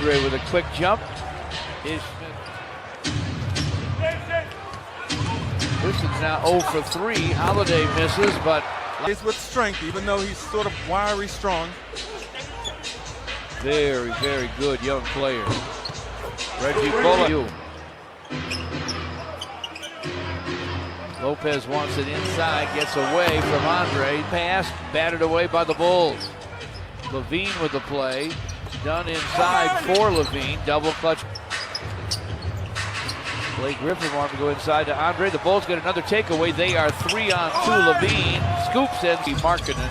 Andre with a quick jump. This is now 0 for 3. Holiday misses, but he's with strength, even though he's sort of wiry strong. Very, very good young player. Reggie Bullock. Lopez wants it inside, gets away from Andre. Pass, batted away by the Bulls. Levine with the play. Done inside for Levine. Double clutch. Blake Griffin wanted to go inside to Andre. The Bulls get another takeaway. They are 3-on-2. Levine scoops in. Markkanen.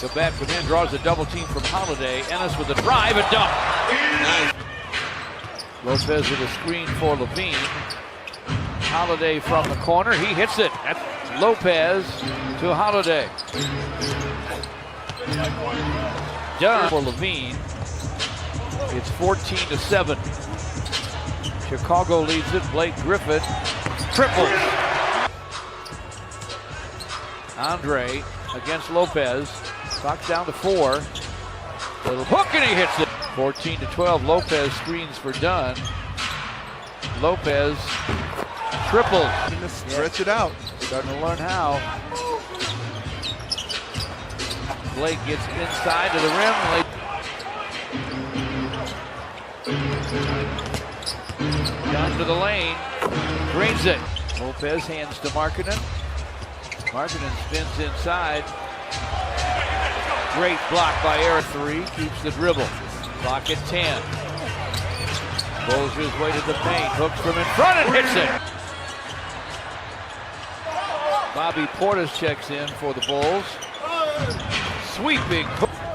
The back from in draws a double team from Holiday. Ennis with a drive and dunk. Nice. Lopez with a screen for Levine. Holiday from the corner. He hits it. That's Lopez to Holiday. Done for Levine. It's 14-7. Chicago leads it. Blake Griffin triples. Andre against Lopez. Clock down to 4. Little hook and he hits it. 14-12. Lopez screens for Dunn. Lopez triples. Stretch it out. Starting to learn how. Blake gets inside to the rim. Down to the lane. Drains it. Lopez hands to Markkanen. Markkanen spins inside. Great block by Eric. 3. Keeps the dribble. Clock at 10. Pulls his way to the paint. Hooks from in front and hits it. Bobby Portis checks in for the Bulls. Sweeping.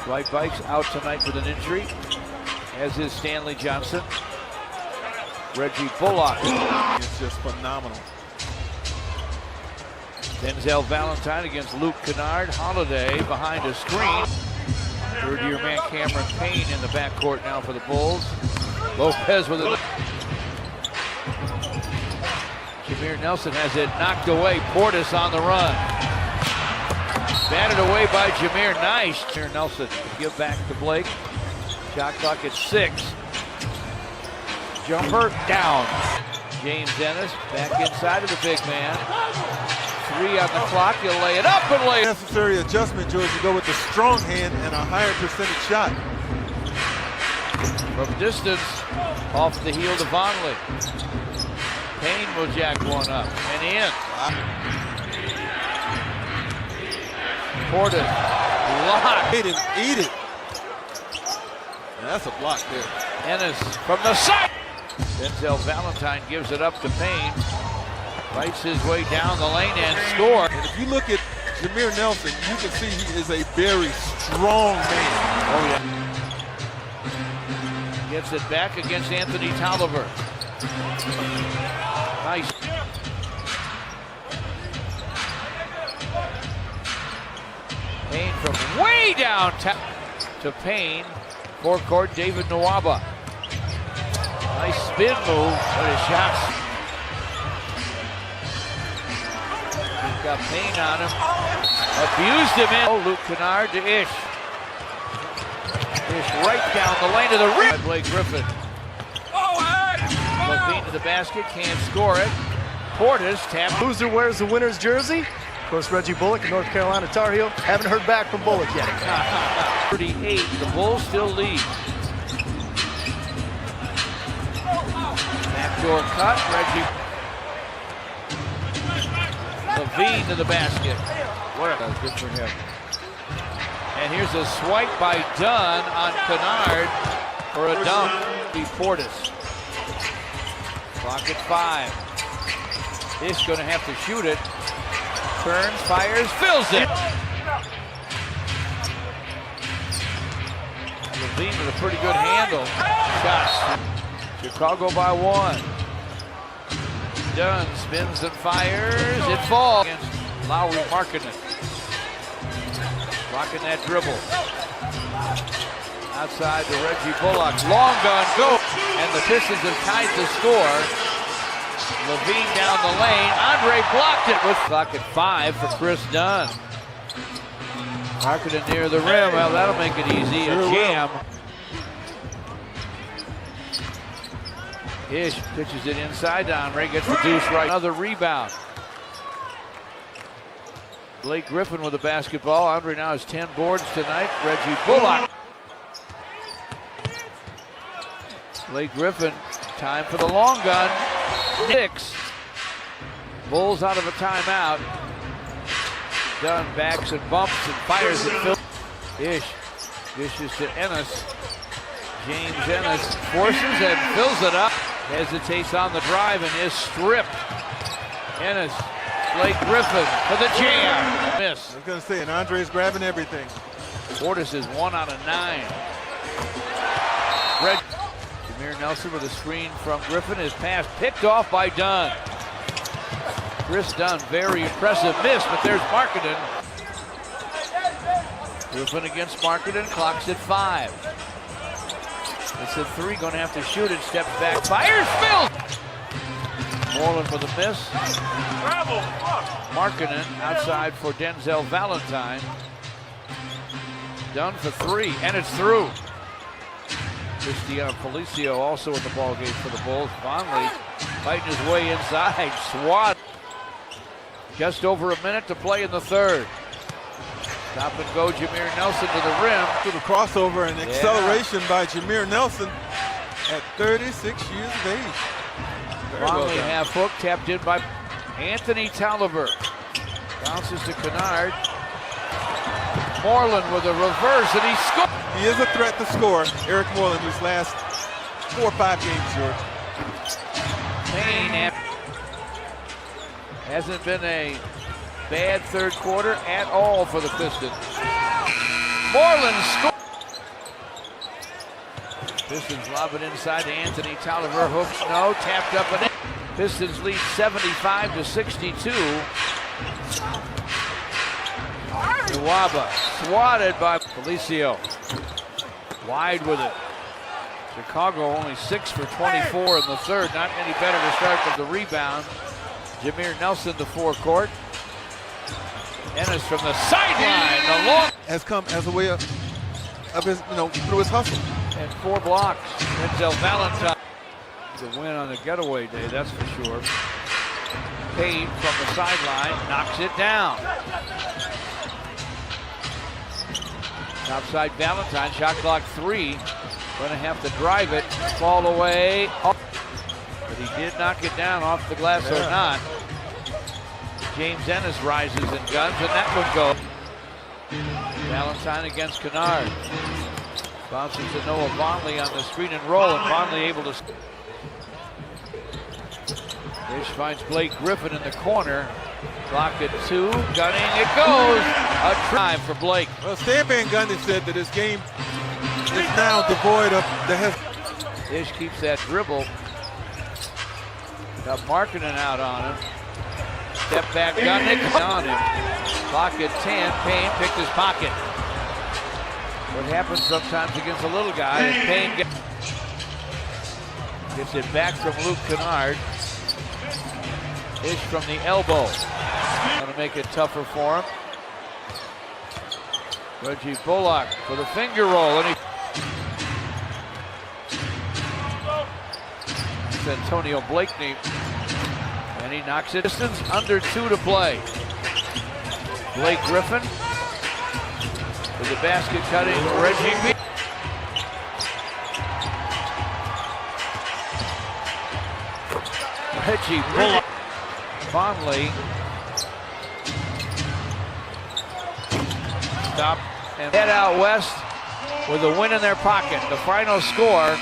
Right bike's out tonight with an injury, as is Stanley Johnson. Reggie Bullock. It's just phenomenal. Denzel Valentine against Luke Kennard. Holiday behind a screen. Third-year man Cameron Payne in the backcourt now for the Bulls. Lopez with it. Jameer Nelson has it knocked away. Portis on the run. Batted away by Jameer. Nice. Jameer Nelson give back to Blake. Shot clock at 6. Jumper down. James Ennis back inside of the big man. 3 on the clock. He'll lay it up and lay it. Necessary adjustment, George, to go with the strong hand and a higher percentage shot. From distance, off the heel to Vonleh. Payne will jack one up and in. Portis, block. Eat it, eat it. And that's a block there. Ennis from the side. Denzel Valentine gives it up to Payne. Fights his way down the lane and score. And if you look at Jameer Nelson, you can see he is a very strong man. Oh yeah. Gets it back against Anthony Tolliver. Nice. Payne from way down to Payne. Forecourt, David Nwaba. Nice spin move, but his shots. He's got Payne on him. Abused him in. Oh, Luke Kennard to Ish. Ish right down the lane to the rim. Blake Griffin. Levine to the basket, can't score it. Portis tapped. Loser wears the winner's jersey. Of course, Reggie Bullock, a North Carolina Tar Heel. Haven't heard back from Bullock yet. 38, the Bulls still lead. Backdoor cut, Reggie. Levine to the basket. What a good for him. And here's a swipe by Dunn on Kennard for a dunk. Portis. Clock at 5. He's going to have to shoot it. Turns, fires, fills it. Levine with a pretty good handle. Shots. Chicago by 1. Dunn spins and fires. It falls against Lowry Markkanen. Blocking that dribble. Outside to Reggie Bullock. Long gun, go. And the Pistons have tied the score. Levine down the lane. Andre blocked it with clock at 5 for Chris Dunn. Markkanen near the rim. Well, that'll make it easy. A jam. Ish pitches it inside to Andre, gets the deuce right. Another rebound. Blake Griffin with the basketball. Andre now has 10 boards tonight. Reggie Bullock. Blake Griffin, time for the long gun. 6. Bulls out of a timeout. Dunn backs and bumps and fires it. Ish dishes to Ennis. James Ennis forces and fills it up. Hesitates on the drive and is stripped. Ennis, Blake Griffin for the jam. Miss. I was going to say, and Andre's grabbing everything. Portis is 1 out of 9. Jameer Nelson with a screen from Griffin. His pass picked off by Dunn. Chris Dunn, very impressive miss, but there's Markkanen. Griffin against Markkanen, clocks at 5. It's a 3, going to have to shoot it, steps back, fires, Phil! Moreland for the miss. Markkanen outside for Denzel Valentine. Dunn for 3, and it's through. Christian Felicio also in the ballgame for the Bulls. Vonleh fighting his way inside, swat. Just over a minute to play in the third. Stop and go, Jameer Nelson to the rim. To the crossover and acceleration by Jameer Nelson at 36 years of age. Vonleh half hook, tapped in by Anthony Tolliver. Bounces to Kennard. Moreland with a reverse, and he scores. He is a threat to score. Eric Moreland, whose last 4 or 5 games, George. Payne hasn't been a bad third quarter at all for the Pistons. Moreland scores. Pistons lob it inside to Anthony Tolliver. Hooks no, tapped up and in. Pistons lead 75-62. Nwaba swatted by Felicio. Wide with it. Chicago only 6 for 24 in the third. Not any better to start with the rebound. Jameer Nelson to forecourt. Ennis from the sideline. The long has come as a way of his, through his hustle. And 4 blocks. Denzel Valentine. The win on the getaway day, that's for sure. Payne from the sideline knocks it down. Outside Valentine, shot clock 3. Gonna have to drive it, fall away. But he did knock it down off the glass or not. James Ennis rises and guns, and that one goes. Valentine against Kennard. Bounces to Noah Vonleh on the screen and roll, and Vonleh able to. Ish finds Blake Griffin in the corner. Clock at 2, gunning, it goes. A drive for Blake. Well, Stan Van Gundy said that his game is now devoid of the Ish keeps that dribble. Got Markkanen out on him. Step back, gunning on him. Clock at 10, Payne picked his pocket. What happens sometimes against a little guy is Payne gets it back from Luke Kennard. Ish from the elbow. Gonna make it tougher for him. Reggie Bullock for the finger roll, and it's Antonio Blakeney, and he knocks it. Distance under 2 to play. Blake Griffin with the basket cutting. Reggie. Reggie Bullock. Vonleh. Stop and head out west with a win in their pocket. The final score